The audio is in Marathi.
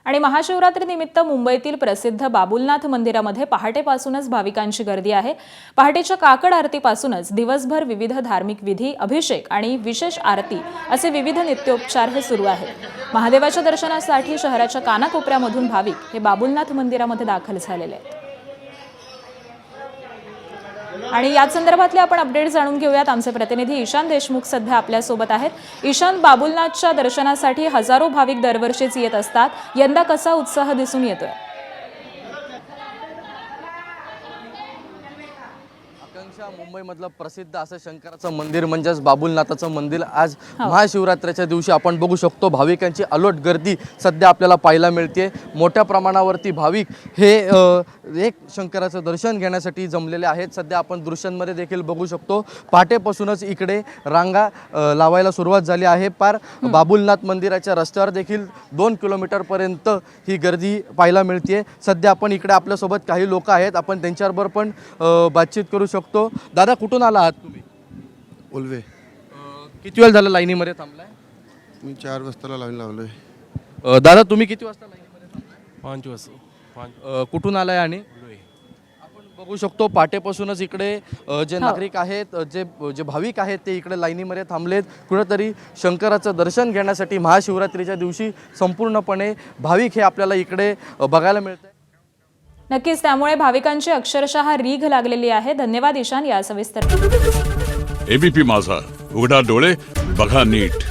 आणि महाशिवरात्रीनिमित्त मुंबईतील प्रसिद्ध बाबुलनाथ मंदिरामध्ये पहाटेपासूनच भाविकांची गर्दी आहे। पहाटेच्या काकड आरतीपासूनच दिवसभर विविध धार्मिक विधी, अभिषेक आणि विशेष आरती असे विविध नित्योपचार हे सुरू आहेत। महादेवाच्या दर्शनासाठी शहराच्या कानाकोपऱ्यामधून भाविक हे बाबुलनाथ मंदिरामध्ये दाखल झालेले आहेत। आणि या संदर्भातले आपण अपडेट जाणून घेऊयात। आमचे प्रतिनिधी ईशान देशमुख सध्या आपल्या सोबत आहेत। ईशान, बाबुलनाथच्या दर्शनासाठी हजारो भाविक दरवर्षीच येत असतात, यंदा कसा उत्साह दिसून येतोय? मुंबईमधलं प्रसिद्ध असं शंकराचं मंदिर म्हणजेच बाबुलनाथाचं मंदिर आज महाशिवरात्रीच्या दिवशी आपण बघू शकतो भाविकांची अलोट गर्दी सध्या आपल्याला पाहायला मिळते। मोठ्या प्रमाणावरती भाविक हे एक शंकराचं दर्शन घेण्यासाठी जमलेले आहेत। सध्या आपण दृश्यांमध्ये देखील बघू शकतो पहाटेपासूनच इकडे रांगा लावायला सुरुवात झाली आहे। पार बाबुलनाथ मंदिराच्या रस्त्यावर देखील 2 किलोमीटरपर्यंत ही गर्दी पाहायला मिळते। सध्या आपण इकडे आपल्यासोबत काही लोक आहेत, आपण त्यांच्याबरोबर पण बातचीत करू शकतो। दादा, कुठून आला आहात तुम्ही? उल्वे। किती वेळ झाला लाईनीमध्ये थांबलाय? मी 4 वाजता लाईन लावलोय। दादा, तुम्ही किती वाजता लाईनीमध्ये थांबलाय? 5 वाजता। कुठून आलाय? आणि आपण बघू शकतो पहाटेपासूनच इकडे जे नागरिक आहेत, जे भाविक आहेत ते इकडे लाईनीमध्ये थांबलेत। कुठेतरी शंकराचं दर्शन घेण्यासाठी महाशिवरात्रीच्या दिवशी संपूर्णपणे भाविक हे आपल्याला इकडे बघायला मिळतात। नक्कीच, त्यामुळे भाविकांची अक्षरशः रीघ लागलेली आहे। धन्यवाद ईशान या सविस्तर। एबीपी माझा, उघडा डोळे बघा नीट।